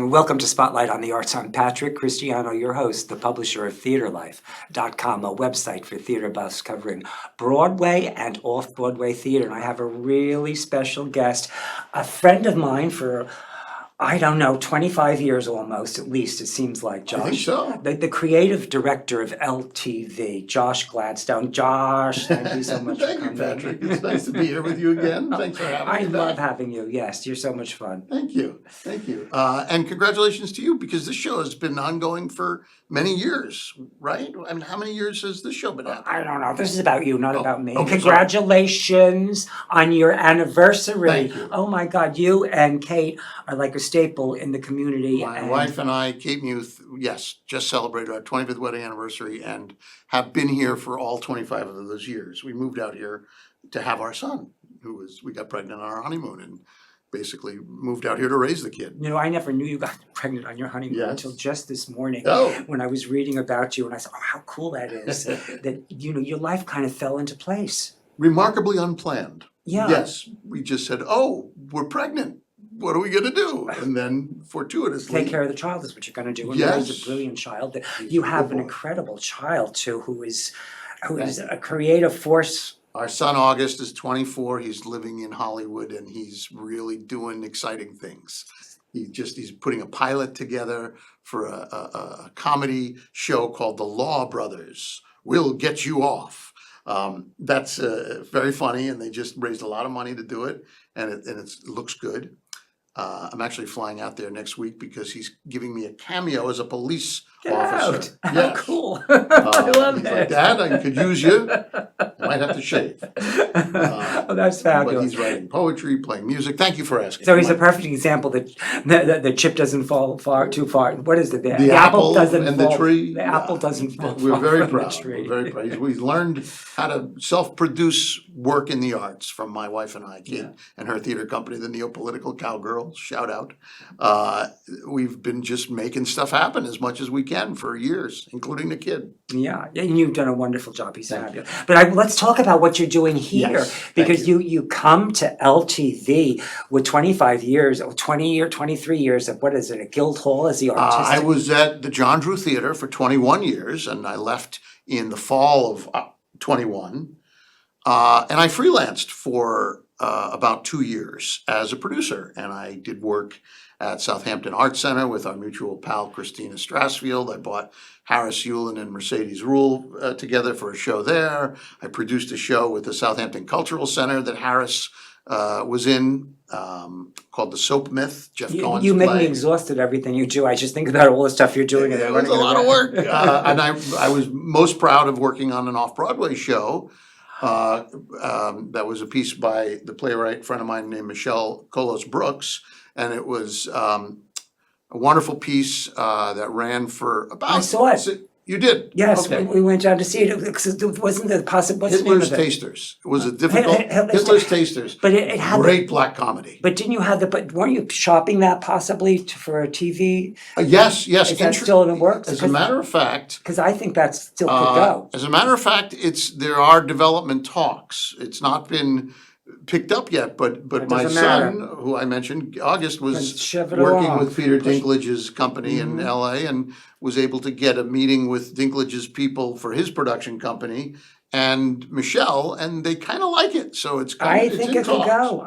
Welcome to Spotlight on the Arts. I'm Patrick Christiano, your host, the publisher of TheaterLife.com, a website for theater buffs covering Broadway and off-Broadway theater. And I have a really special guest, a friend of mine for, I don't know, 25 years almost, at least, it seems like, Josh. I think so. The creative director of LTV, Josh Gladstone. Josh, thank you so much for Thank you, coming. Patrick. It's nice to be here with you again. Thanks for having me. I love back. having you. Yes, you're so much fun. Thank you. Thank you. And congratulations to you, because this show has been ongoing for many years, right? I mean, how many years has this show been out? I don't know. This is about you, not about me. okay, Congratulations on your anniversary. Thank you. Oh my God, you and Kate are like a staple in the community. My wife and I, Kate Muth, yes, just celebrated our 25th wedding anniversary and have been here for all 25 of those years. We moved out here to have our son, we got pregnant on our honeymoon and basically moved out here to raise the kid. You know, I never knew you got pregnant on your honeymoon Yes. until just this morning Oh. when I was reading about you, and I said, oh, how cool that is. That, you know, your life kind of fell into place. Remarkably unplanned. Yeah. Yes, we just said, oh, we're pregnant. What are we gonna do? And then fortuitously. Take care of the child is what you're going to do. And Yes. raise a brilliant child. He's You a have good an boy. incredible child, too, who is Thank you. a creative force. Our son August is 24. He's living in Hollywood and he's really doing exciting things. He's putting a pilot together for a comedy show called The Law Brothers. We'll Get You Off. That's very funny, and they just raised a lot of money to do it, and it looks good. I'm actually flying out there next week because he's giving me a cameo as a police Get officer. out. How Yes. cool. I love He's that. like, Dad, I could use you. I might have to shave. Oh, that's But fabulous. he's writing poetry, playing music. Thank you for asking. So he's a perfect example that the chip doesn't fall too far. What is it? The apple doesn't and fall. the tree. The apple doesn't fall We're far very from the proud. tree. We're very proud. We learned how to self-produce work in the arts from my wife and I, Kate, and her theater company, the Neopolitical Cowgirls. Shout out. We've been just making stuff happen as much as we can for years, including the kid. Yeah, and you've done a wonderful job. He's Thank fabulous. But let's talk about what you're doing here, Yes, thank because you come to LTV with 25 years, or 23 years of, what is it, a Guildhall as the artistic? I was at the John Drew Theater for 21 years, and I left in the fall of 21. And I freelanced for about 2 years as a producer, and I did work at Southampton Arts Center with our mutual pal Christina Strassfield. I bought Harris Yulin and Mercedes Rule together for a show there. I produced a show with the Southampton Cultural Center that Harris was in, called The Soap Myth, Jeff Cohen's You make me play. exhausted everything you do. I just think about all the stuff you're doing. And It then was a running lot of around. work. And I was most proud of working on an off-Broadway show. That was a piece by the playwright friend of mine named Michelle Colos Brooks. And it was a wonderful piece that ran for about. I saw it. You did? Yes, Okay. we went down to see it. It wasn't the possible. What's the name Hitler's of it? Tasters. It was a difficult, Hitler's Tasters. But it had Great black comedy. But didn't you have but weren't you shopping that possibly for a TV? Yes. Is that still in the works? As a matter of fact, Because I think that still could go. as a matter of fact, there are development talks. It's not been picked up yet, but It my doesn't son, matter. who I mentioned, August, Then was shove it working along. with Peter Push- Dinklage's company in LA and was able to get a meeting with Dinklage's people for his production company and Michelle, and they kind of like it. So it's kind I of, think it's in it could talks. go.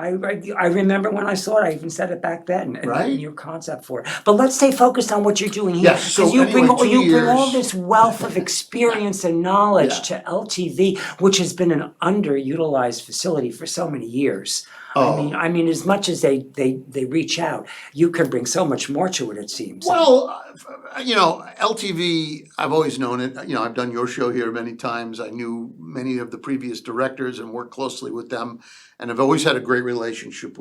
I remember when I saw it. I even said it back then. And Right. your concept for it. But let's stay focused on what you're doing here. Yes, so 'Cause you anyway, 2 you bring all years. this wealth of experience and knowledge Yeah. to LTV, which has been an underutilized facility for so many years. Oh. I mean, as much as they reach out, you can bring so much more to it. It seems. Well, LTV, I've always known it. I've done your show here many times. I knew many of the previous directors and worked closely with them. And I've always had a great relationship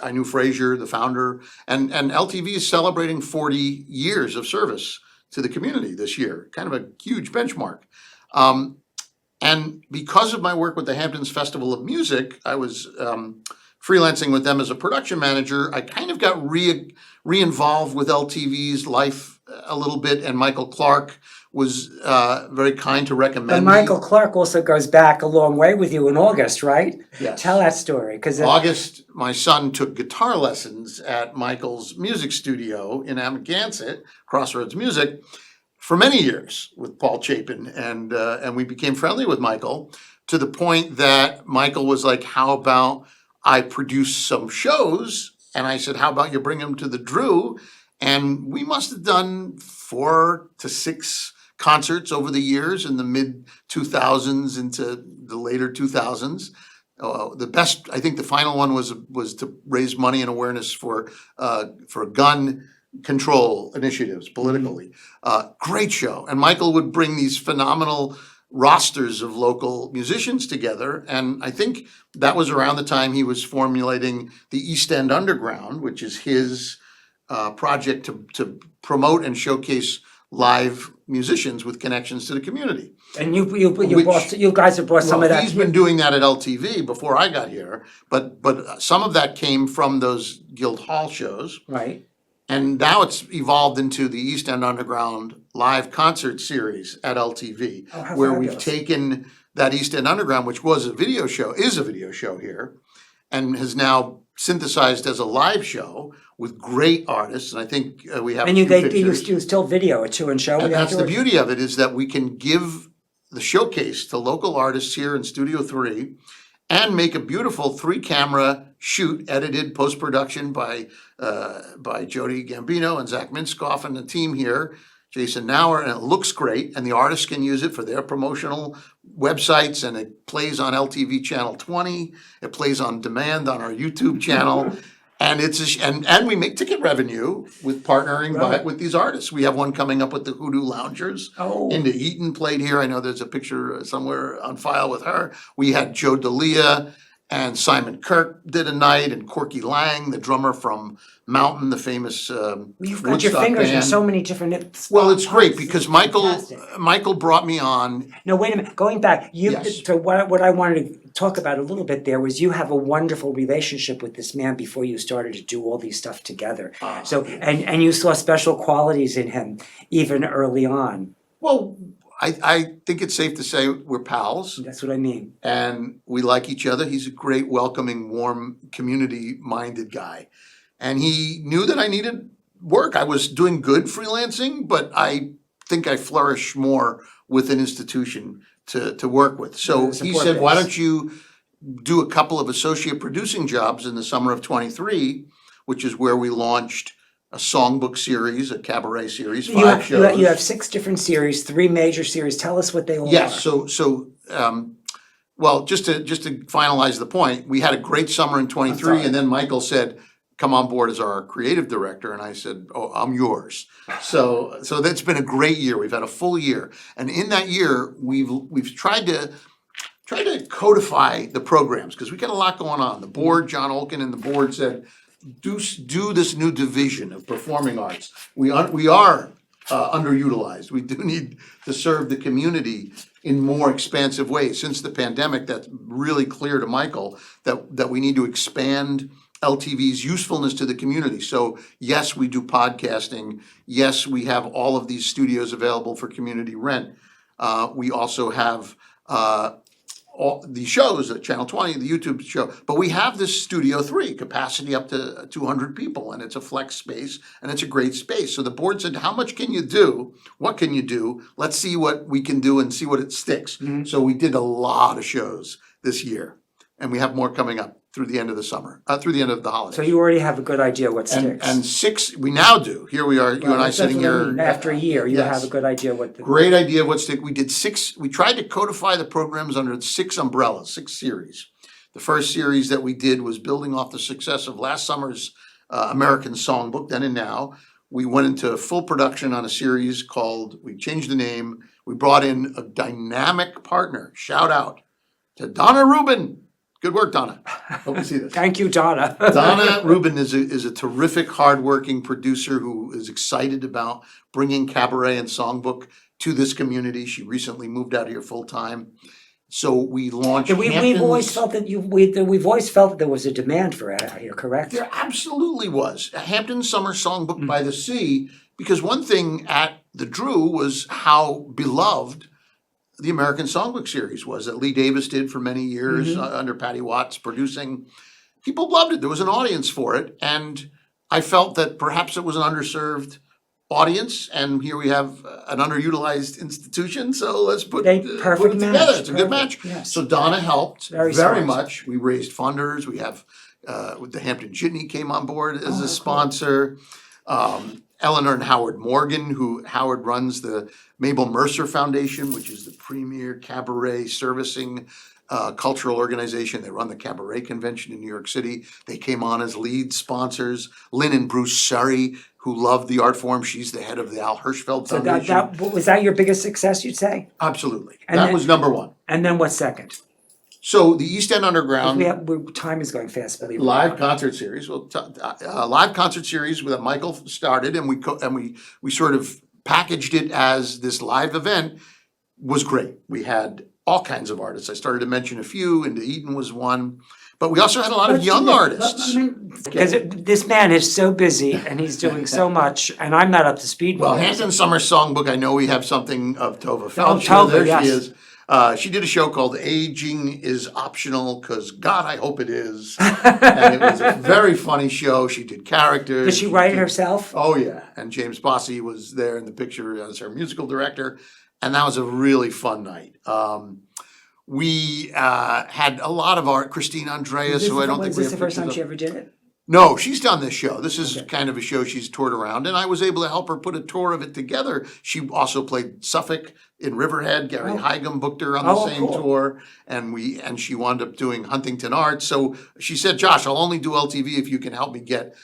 I knew Frazier, the founder, and LTV is celebrating 40 years of service to the community this year, kind of a huge benchmark. And because of my work with the Hamptons Festival of Music, I was freelancing with them as a production manager. I kind of got re-involved with LTV's life a little bit, and Michael Clark was very kind to recommend But me. Michael Clark also goes back a long way with you in August, right? Yes. Tell that story, because August, my son took guitar lessons at Michael's music studio in Amagansett, Crossroads Music, for many years with Paul Chapin, and we became friendly with Michael to the point that Michael was like, "How about I produce some shows?" And I said, "How about you bring them to the Drew?" And we must have done 4 to 6 concerts over the years in the mid 2000s into the later 2000s. The best, I think, the final one was to raise money and awareness for gun control initiatives politically. Great show, and Michael would bring these phenomenal rosters of local musicians together, and I think that was around the time he was formulating the East End Underground, which is his project to promote and showcase live musicians with connections to the community. and you guys have brought some of that. He's been doing that at LTV before I got here, but some of that came from those Guildhall shows. Right. And now it's evolved into the East End Underground live concert series at LTV, Oh, how where we've fabulous. taken that East End Underground, which was a video show, is a video show here, and has now synthesized as a live show with great artists. And I think we have And a you few pictures. you still video it too and show it And that's the afterwards? beauty of it, is that we can give the showcase to local artists here in Studio 3 and make a beautiful 3-camera shoot, edited post-production by Jody Gambino and Zach Minskoff and the team here, Jason Nauer, and it looks great, and the artists can use it for their promotional websites, and it plays on LTV Channel 20, it plays on demand on our YouTube channel, and and we make ticket revenue with partnering Right. with these artists. We have one coming up with the Hoodoo Loungers. Oh. Linda Eaton played here. I know there's a picture somewhere on file with her. We had Joe D'Elia and Simon Kirk did a night, and Corky Lang, the drummer from Mountain, the famous You've got your Woodstock fingers in band. so many different Well, it's great parts. because It's Michael fantastic. brought me on. No, wait a minute, going back, Yes. so what I wanted to talk about a little bit there was you have a wonderful relationship with this man before you started to do all these stuff together. So, and you saw special qualities in him even early on, Well, I think it's safe to say we're pals. that's what I mean. And we like each other. He's a great, welcoming, warm, community-minded guy. And he knew that I needed work. I was doing good freelancing, but I think I flourish more with an institution to work with. So The he support said, "Why base. don't you do a couple of associate producing jobs in the summer of '23, which is where we launched a songbook series, a cabaret series, 5 shows. You have 6 different series, 3 major series, tell us what they all are. Yes, well, just to finalize the point, we had a great summer in sorry. '23, and then Michael said, "Come on board as our creative director," and I said, "Oh, I'm yours." So that's been a great year. We've had a full year, and in that year, we've tried to codify the programs, because we got a lot going on. The board, John Olkin and the board said, do this new division of performing arts. We are underutilized. We do need to serve the community in more expansive ways. Since the pandemic, that's really clear to Michael that we need to expand LTV's usefulness to the community. So yes, we do podcasting. Yes, we have all of these studios available for community rent. We also have all the shows at Channel 20, the YouTube show, but we have this Studio 3, capacity up to 200 people, and it's a flex space, and it's a great space. So the board said, "How much can you do? What can you do? Let's see what we can do and see what it sticks." So we did a lot of shows this year, and we have more coming up through the end of the summer, through the end of the holidays. So you already have a good idea what sticks. And 6, we now do. Here we are, you and I That's sitting what I here. mean. After a year, you Yes. have a good idea what the. Great idea of what stick. We did 6, we tried to codify the programs under 6 umbrellas, 6 series. The first series that we did was building off the success of last summer's American Songbook, Then and Now. We went into full production on a series called, we changed the name, we brought in a dynamic partner. Shout out to Donna Rubin. Good work, Donna. Hope you see this. Thank you, Donna. Donna Rubin is a terrific, hardworking producer who is excited about bringing cabaret and songbook to this community. She recently moved out here full time. So we launched And we've always Hamptons. felt that we've always felt that there was a demand for it out here, correct? There absolutely was. A Hampton Summer Songbook Mm. by the Sea, because one thing at the Drew was how beloved the American Songbook series was that Lee Davis did for many years under Patty Watts producing. People loved it. There was an audience for it. And I felt that perhaps it was an underserved audience. And here we have an underutilized institution. So let's put They it perfect together. match. It's a good Perfect, match. yes. So Donna helped Very very smart. much. We raised funders. We have the Hampton Jitney came on board as Oh, a cool. sponsor. Eleanor and Howard Morgan, who Howard runs the Mabel Mercer Foundation, which is the premier cabaret servicing cultural organization. They run the cabaret convention in New York City. They came on as lead sponsors. Lynn and Bruce Surrey, who love the art form. She's the head of the Al Hirschfeld So Foundation. was that your biggest success, you'd say? Absolutely. And That then- was number one. And then what's second? So the East End Underground Time is going fast, believe it or live not. concert series. Well, live concert series that Michael started, and we sort of packaged it as this live event. Was great. We had all kinds of artists. I started to mention a few, and Eaton was one, but we also had a lot of young artists. Because this man is so busy and he's doing so much, and I'm not up to speed. Well, with it. Hampton Summer Songbook. I know we have something of Tova Felcher. Tova, There yes. she is. She did a show called Aging is Optional, because God, I hope it is. And it was a very funny show. She did characters. Did she write it did- herself? Oh, yeah. And James Bossy was there in the picture as her musical director. And that was a really fun night. We had a lot of art. Christine Andreas, who I don't think Was we this have the first pictures time of. she ever did it? No, she's done this show. This is Okay. kind of a show she's toured around, and I was able to help her put a tour of it together. She also played Suffolk in Riverhead. Gary Oh. Higham booked her on the Oh, same cool. tour, and she wound up doing Huntington Arts. So she said, "Josh, I'll only do LTV if you can help me get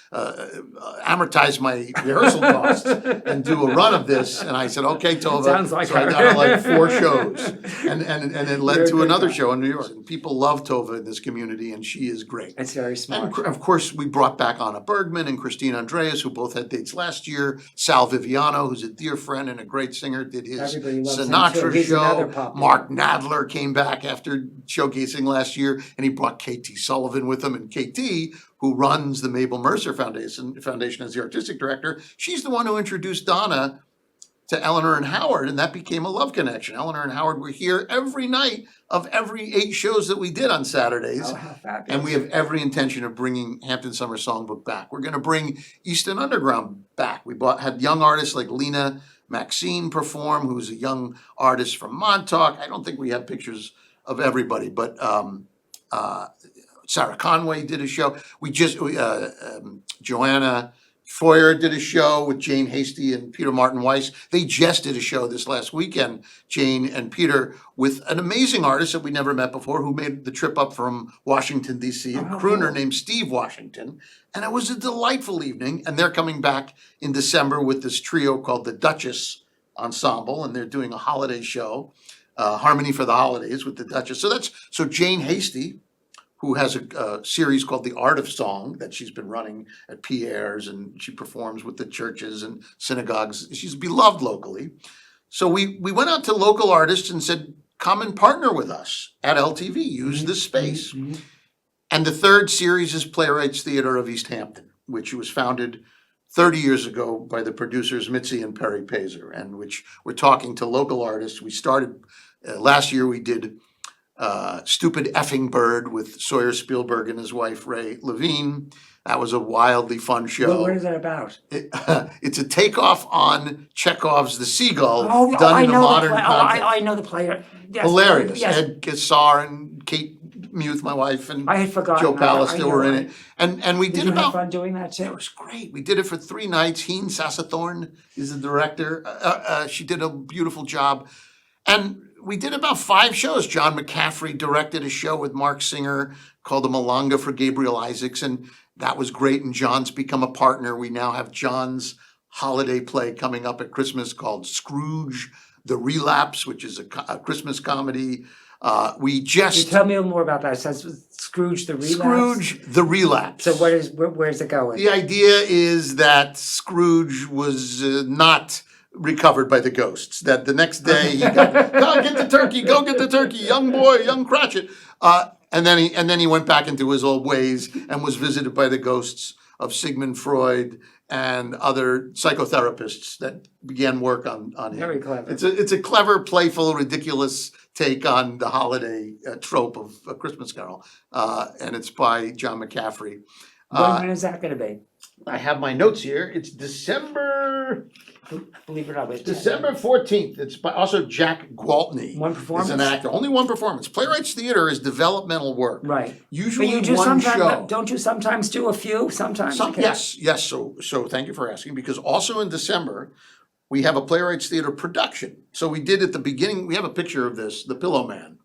amortize my rehearsal costs and do a run of this." And I said, "Okay, Tova." Sounds like so I her. got her like 4 shows, and it led You're a to good another guy. show in New York. And people love Tova in this community, and she is great. It's very And smart. of course, we brought back Anna Bergman and Christine Andreas, who both had dates last year. Sal Viviano, who's a dear friend and a great singer, did his Everybody loves him too. Sinatra He's another show. pop Mark Nadler came back after showcasing last year, and he brought KT Sullivan with him. And KT, who runs the Mabel Mercer Foundation as the artistic director, she's the one who introduced Donna to Eleanor and Howard, and that became a love connection. Eleanor and Howard were here every night of every 8 shows that we did on Saturdays. Oh, how fabulous. And we have every intention of bringing Hampton Summer Songbook back. We're gonna bring Easton Underground back. Had young artists like Lena Maxine perform, who's a young artist from Montauk. I don't think we have pictures of everybody, but Sarah Conway did a show. Joanna Foyer did a show with Jane Hasty and Peter Martin Weiss. They just did a show this last weekend, Jane and Peter, with an amazing artist that we never met before, who made the trip up from Washington, D.C., a crooner named Steve Washington. And it was a delightful evening, and they're coming back in December with this trio called the Duchess Ensemble, and they're doing a holiday show, Harmony for the Holidays with the Duchess. So Jane Hasty, who has a series called The Art of Song that she's been running at Pierre's, and she performs with the churches and synagogues. She's beloved locally. So we went out to local artists and said, come and partner with us at LTV, use this space. And the third series is Playwrights Theater of East Hampton, which was founded 30 years ago by the producers Mitzi and Perry Pazer, and which we're talking to local artists. We started, last year we did Stupid Effing Bird with Sawyer Spielberg and his wife Ray Levine. That was a wildly fun show. What is that about? It's a takeoff on Chekhov's The Seagull, I done in a know the modern play. context. I know the player. Yes. Hilarious. Yes. Ed Gassar and Kate Muth, my wife, and I had forgotten. Joe I Pallister know were in it. it. And we Did did you have about, fun doing that it too? was great. We did it for 3 nights. Heen Sassathorn is the director. She did a beautiful job. And we did about 5 shows. John McCaffrey directed a show with Mark Singer called The Malanga for Gabriel Isaacs, and that was great. And John's become a partner. We now have John's holiday play coming up at Christmas called Scrooge the Relapse, which is a Christmas comedy. We Can you just tell me a little more about that? It says Scrooge the Relapse. Scrooge the Relapse. So where's it going? The idea is that Scrooge was not recovered by the ghosts. That the next day he got, go get the turkey, go get the turkey, young boy, young Cratchit. And then he went back into his old ways and was visited by the ghosts of Sigmund Freud and other psychotherapists that began work on him. Very clever. It's a clever, playful, ridiculous take on the holiday trope of A Christmas Carol, and it's by John McCaffrey. When is that going to be? I have my notes here. It's December Believe it or not, it's December 14th. It's by also Jack Gwaltney. One Is performance? an actor. Only one performance. Playwrights Theater is developmental work. Right. Usually But you do one sometimes, show. don't you sometimes do a few? Sometimes. you can. Yes. So thank you for asking, because also in December, we have a Playwrights Theater production. So we did at the beginning, we have a picture of this, The Pillow Man.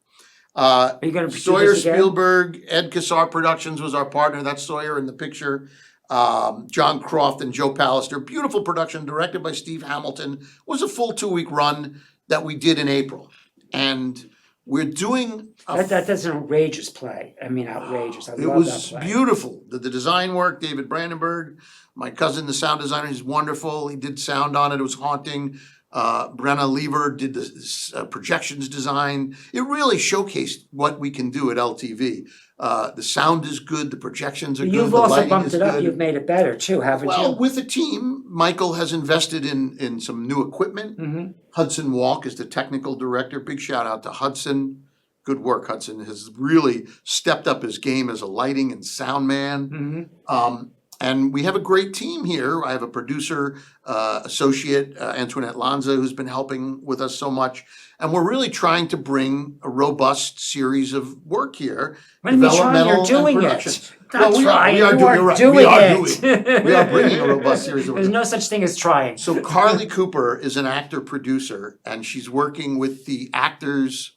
Are you going to pursue Sawyer this again? Spielberg, Ed Kassar Productions was our partner. That's Sawyer in the picture. John Croft and Joe Pallister. Beautiful production directed by Steve Hamilton. It was a full 2-week run that we did in April. And we're doing That's an outrageous play. I mean, outrageous. I it love was that play. beautiful. The design work, David Brandenburg, my cousin, the sound designer, he's wonderful. He did sound on it. It was haunting. Brenna Lever did the projections design. It really showcased what we can do at LTV. The sound is good. The projections are good. You've The also lighting bumped is it up. good. You've made it better too, haven't Well, you? with the team, Michael has invested in some new equipment. Mm-hmm. Hudson Walk is the technical director. Big shout out to Hudson. Good work, Hudson has really stepped up his game as a lighting and sound man. Mm-hmm. And we have a great team here. I have a producer, associate, Antoinette Lanza, who's been helping with us so much. And we're really trying to bring a robust series of work here. What do you mean trying? You're developmental and doing production. it. Not Well, trying. we are You doing, are you're right. doing We are it. doing. We are bringing a robust series of work. There's no such thing as trying. So Carly Cooper is an actor producer, and she's working with the actors.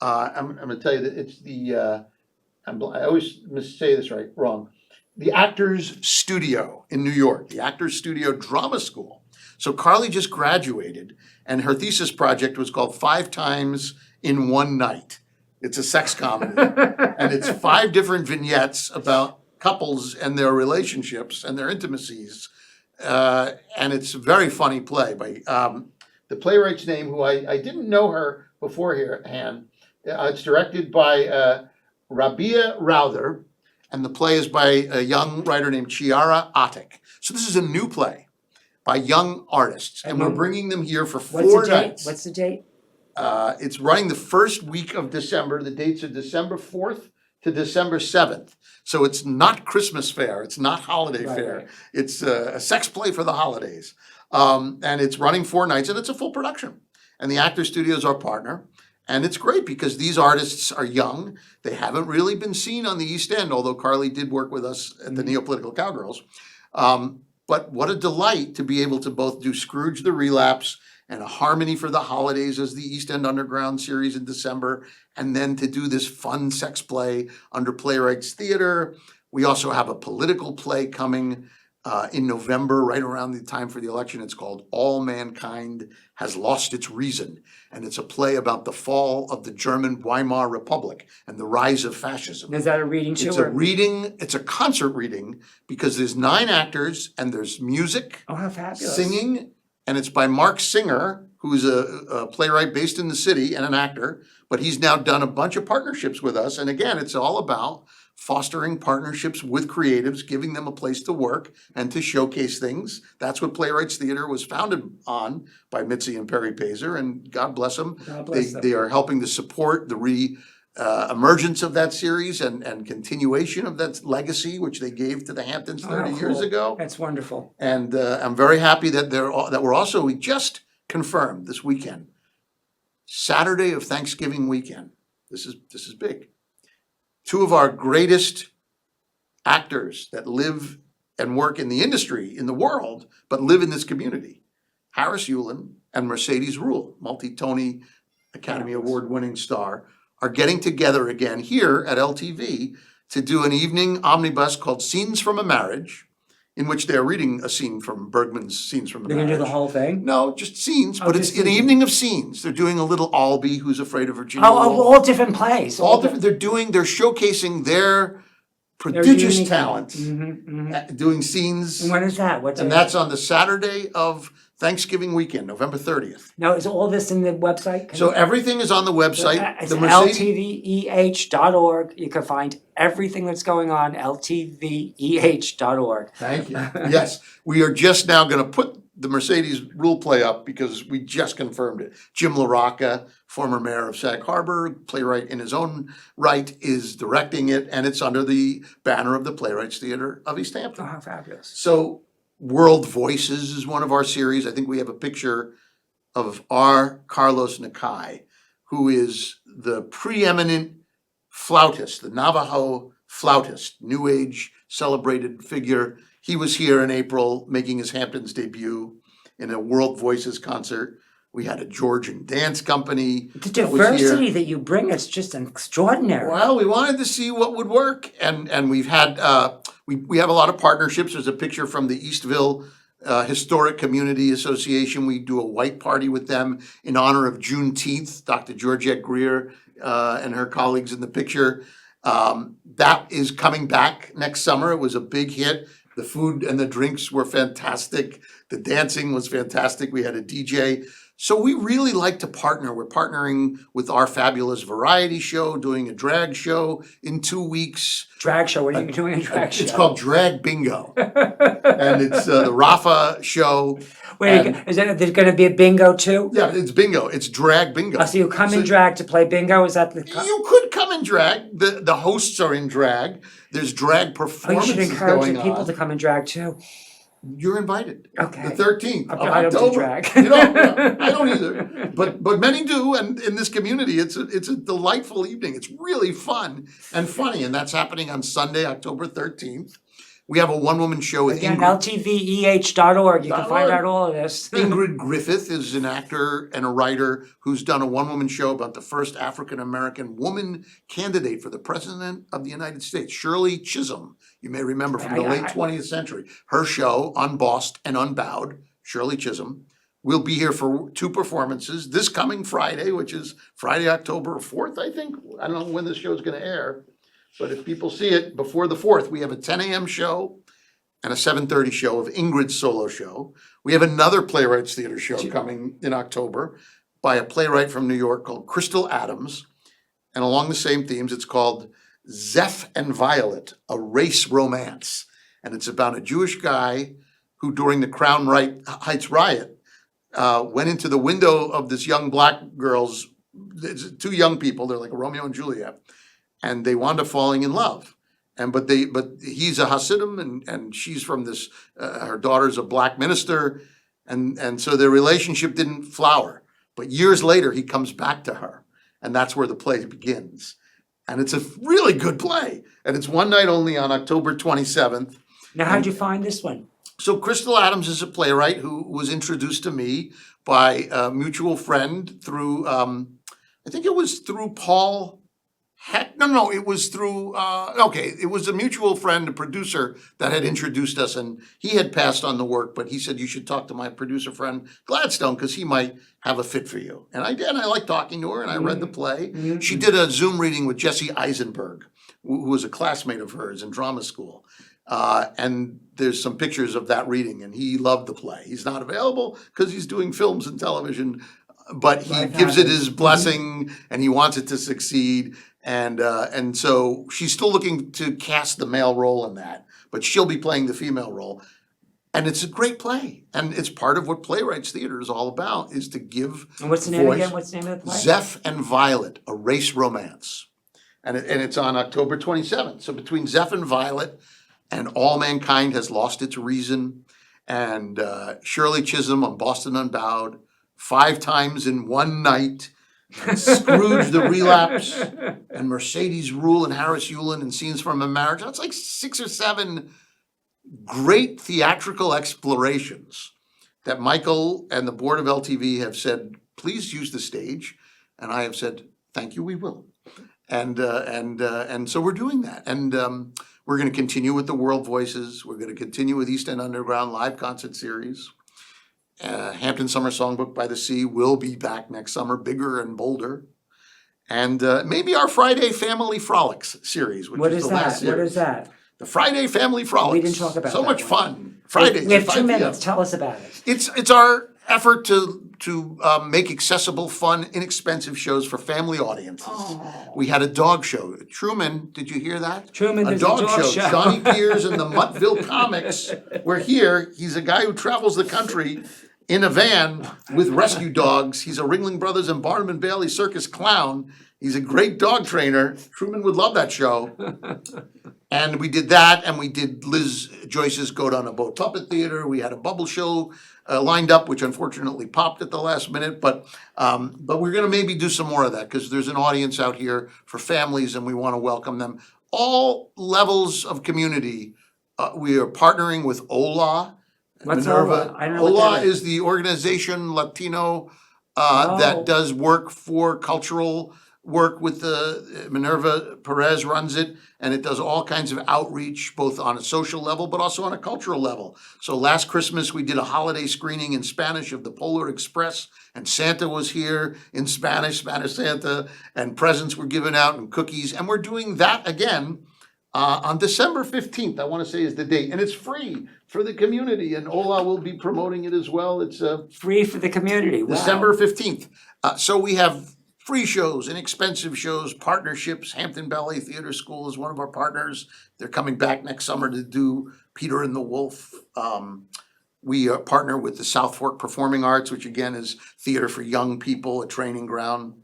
I'm going to tell you that it's the. I always say this wrong. The Actors Studio in New York, the Actors Studio Drama School. So Carly just graduated, and her thesis project was called 5 Times in One Night. It's a sex comedy, and it's 5 different vignettes about couples and their relationships and their intimacies. And it's a very funny play by the playwright's name, who I didn't know her beforehand. It's directed by Rabia Rowther, and the play is by a young writer named Chiara Atik. So this is a new play by young artists, and we're bringing them here for 4 nights. What's the date? It's running the first week of December. The dates are December 4th to December 7th. So it's not Christmas fair. It's not holiday fair. Right. It's a sex play for the holidays. And it's running 4 nights, and it's a full production. And the Actors Studio is our partner. And it's great because these artists are young. They haven't really been seen on the East End, although Carly did work with us at the Neopolitical Cowgirls. But what a delight to be able to both do Scrooge the Relapse and A Harmony for the Holidays as the East End Underground series in December, and then to do this fun sex play under Playwrights Theater. We also have a political play coming in November, right around the time for the election. It's called All Mankind Has Lost Its Reason. And it's a play about the fall of the German Weimar Republic and the rise of fascism. Is that a reading too? It's a reading, it's a concert reading, because there's 9 actors and there's music, Oh, how fabulous. singing, and it's by Mark Singer, who's a playwright based in the city and an actor, but he's now done a bunch of partnerships with us. And again, it's all about fostering partnerships with creatives, giving them a place to work and to showcase things. That's what Playwrights Theater was founded on by Mitzi and Perry Pazer, and God bless them. God bless them. They are helping to support the emergence of that series and continuation of that legacy, which they gave to the Hamptons 30 years cool. ago. That's wonderful. And I'm very happy that we just confirmed this weekend, Saturday of Thanksgiving weekend. This is big. 2 of our greatest actors that live and work in the industry in the world, but live in this community, Harris Yulin and Mercedes Ruehl, multi-Tony Academy Award-winning star, are getting together again here at LTV to do an evening omnibus called Scenes from a Marriage, in which they're reading a scene from Bergman's Scenes from a They're Marriage. gonna do the whole thing? No, just scenes, Oh, but just it's an scenes. evening of scenes. They're doing a little Albee, Who's Afraid of Virginia Oh, Woolf. all different plays. All different. They're showcasing their prodigious unique- talent Mhm, mhm. at doing scenes. And when is that? What day? And that's on the Saturday of Thanksgiving weekend, November 30th. Now, is all this in the website? So everything is on the website. It's The Mercedes, ltveh.org. You can find everything that's going on, ltveh.org. thank you. Yes, we are just now going to put the Mercedes rule play up because we just confirmed it. Jim LaRocca, former mayor of Sag Harbor, playwright in his own right, is directing it, and it's under the banner of the Playwrights Theater of East Hampton. Oh, how fabulous. So World Voices is one of our series. I think we have a picture of R. Carlos Nakai, who is the preeminent flautist, the Navajo flautist, New Age celebrated figure. He was here in April making his Hamptons debut in a World Voices concert. We had a Georgian dance company. The that was here. diversity that you bring is just extraordinary. Well, we wanted to see what would work, and we've had we have a lot of partnerships. There's a picture from the Eastville Historic Community Association. We do a white party with them in honor of Juneteenth. Dr. Georgette Greer and her colleagues in the picture. That is coming back next summer. It was a big hit. The food and the drinks were fantastic. The dancing was fantastic. We had a DJ. So we really like to partner. We're partnering with Our Fabulous Variety Show, doing a drag show in 2 weeks. Drag show, what are you doing in drag show? It's called Drag Bingo. And it's the Rafa show. Wait, is there going to be a bingo too? Yeah, it's bingo. It's drag bingo. Oh, so you come in drag to play bingo? Is that the... You could come in drag. The hosts are in drag. There's drag Oh, you performances should encourage going the people on. to come in drag too. You're invited. Okay. The 13th of I don't do October. drag. You don't? I don't either. But many do, and in this community, it's a delightful evening. It's really fun and funny, and that's happening on Sunday, October 13th. We have a one-woman show with Again, Ingrid. ltveh.org. You can find .org. out all of this. Ingrid Griffith is an actor and a writer who's done a one-woman show about the first African-American woman candidate for the President of the United States, Shirley Chisholm. You may remember from the late 20th century. Her show, Unbossed and Unbowed, Shirley Chisholm, will be here for 2 performances this coming Friday, which is Friday, October 4th, I think. I don't know when this show is going to air, but if people see it before the 4th, we have a 10 a.m. show and a 7:30 show of Ingrid's solo show. We have another Playwrights Theater show coming in October by a playwright from New York called Crystal Adams. And along the same themes, it's called Zeph and Violet, a race romance. And it's about a Jewish guy who during the Crown Heights riot went into the window of this young black girl's, 2 young people, they're like Romeo and Juliet, and they wound up falling in love. But he's a Hasidim and she's from this, her daughter's a black minister. And so their relationship didn't flower. But years later, he comes back to her. And that's where the play begins. And it's a really good play. And it's one night only on October 27th. Now, how'd you find this one? So Crystal Adams is a playwright who was introduced to me by a mutual friend through, I think it was through Paul. It was through, it was a mutual friend, a producer that had introduced us, and he had passed on the work, but he said, you should talk to my producer friend Gladstone, because he might have a fit for you. And I did, I liked talking to her, and I read the play. She did a Zoom reading with Jesse Eisenberg, who was a classmate of hers in drama school. And there's some pictures of that reading, and he loved the play. He's not available because he's doing films and television, but he gives it his blessing, and he wants it to succeed. And so she's still looking to cast the male role in that, but she'll be playing the female role. And it's a great play. And it's part of what Playwrights Theater is all about, is to give And what's the name voice. again? What's the name of the play? Zeph and Violet, a race romance. And it's on October 27th. So between Zeph and Violet and All Mankind Has Lost Its Reason and Shirley Chisholm on Boston Unbowed, 5 times in one night, Scrooge the Relapse, and Mercedes Rule and Harris Yulin and Scenes from a Marriage. That's like 6 or 7 great theatrical explorations that Michael and the board of LTV have said, please use the stage. And I have said, thank you, we will. And so we're doing that. And we're going to continue with the World Voices. We're going to continue with East End Underground live concert series. Hampton Summer Songbook by the Sea will be back next summer, bigger and bolder. And maybe our Friday Family Frolics series, which What is is the last that? What series. is that? The Friday Family Frolics. We didn't talk about so that much one. fun. Fridays We have at 2 5 p.m. minutes. Tell us about it. It's our effort to make accessible, fun, inexpensive shows for family audiences. Oh. We had a dog show. Truman, did you hear that? Truman, there's a dog show. Johnny Piers and the Muttville Comics were here. He's a guy who travels the country in a van with rescue dogs. He's a Ringling Brothers and Barnum and Bailey circus clown. He's a great dog trainer. Truman would love that show. And we did that, and we did Liz Joyce's Goat on a Boat Puppet Theater. We had a bubble show lined up, which unfortunately popped at the last minute. But we're going to maybe do some more of that because there's an audience out here for families, and we want to welcome them. All levels of community. We are partnering with OLA. What's Minerva. OLA? I don't know what OLA that is. is the organization Latino Oh. that does work for cultural work with the Minerva Perez runs it, and it does all kinds of outreach, both on a social level, but also on a cultural level. So last Christmas, we did a holiday screening in Spanish of the Polar Express, and Santa was here in Spanish Santa, and presents were given out and cookies, and we're doing that again on December 15th, I want to say is the date, and it's free for the community, and Ola will be promoting it as well. It's Free for the community. Wow. December 15th. So we have free shows, inexpensive shows, partnerships. Hampton Ballet Theater School is one of our partners. They're coming back next summer to do Peter and the Wolf. We partner with the South Fork Performing Arts, which again is theater for young people, a training ground.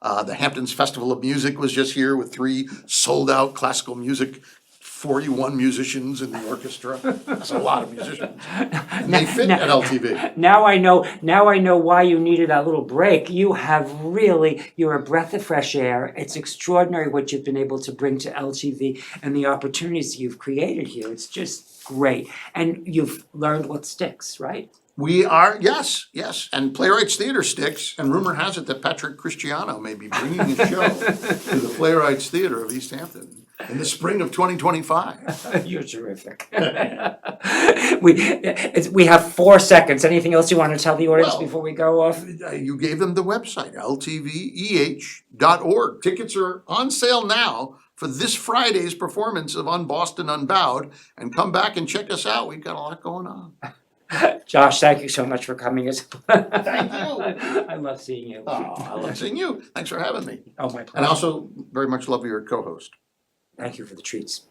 The Hamptons Festival of Music was just here with 3 sold-out classical music, 41 musicians in the orchestra. That's a lot of musicians. And they fit at LTV. Now I know why you needed that little break. You're a breath of fresh air. It's extraordinary what you've been able to bring to LTV and the opportunities you've created here. It's just great. And you've learned what sticks, right? We are, yes, and Playwrights Theater sticks, and rumor has it that Patrick Christiano may be bringing his show to the Playwrights Theater of East Hampton in the spring of 2025. You're terrific. We have 4 seconds. Anything else you want to tell the audience Well, before we go off? You gave them the website, ltveh.org. Tickets are on sale now for this Friday's performance of Boston Unbowed, and come back and check us out. We've got a lot going on. Josh, thank you so much for coming. Thank you. I love seeing you. Oh, I love seeing you. Thanks for having me. Oh, my pleasure. And I also very much love your co-host. Thank you for the treats.